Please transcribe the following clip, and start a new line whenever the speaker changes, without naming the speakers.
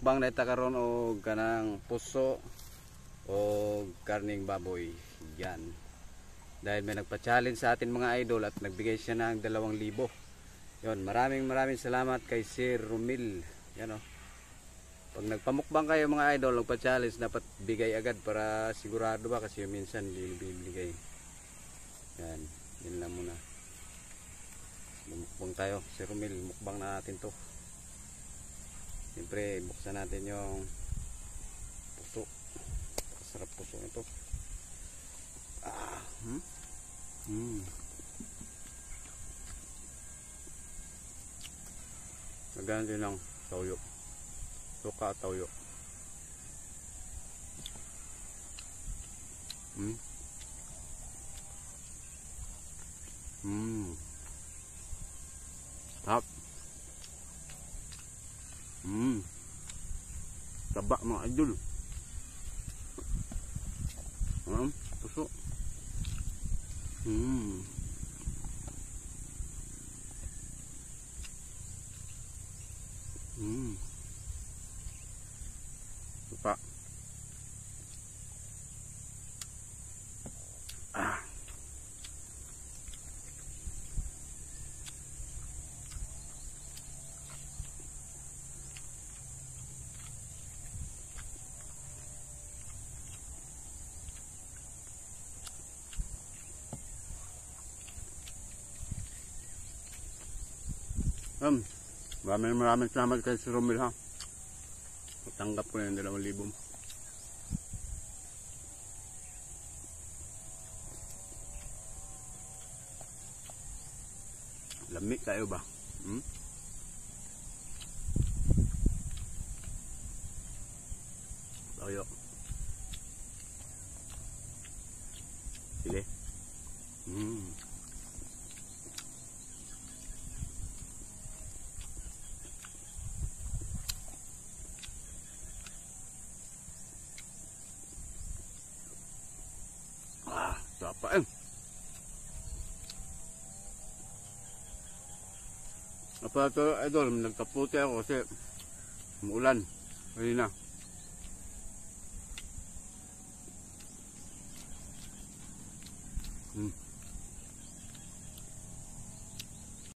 Mukbang na ita karon o kanang puso o karning baboy. Yan. Dahil may nagpa-challenge sa atin mga idol at nagbigay siya ng 2,000. Yon, maraming salamat kay Sir Romil. Yan o. Pag nagpamukbang kayo mga idol, nagpa-challenge, dapat bigay agad para sigurado ba kasi minsan hindi bibigay. Yan, yun lang muna. Mukbang tayo, Sir Romil, mukbang na natin to. Siyempre, buksan natin yung puso. Sarap puso nito. Nagano din ng toyo. Suka at toyo. Sarap. Taba mga idol. Puso. Suka. Maraming salamat kay Sir Romil ha. Tanggap ko na yung 2,000. Lamig tayo ba? Toyo. Sili. Apa apa to idol, nagkaputi ako kasi umuulan kanina.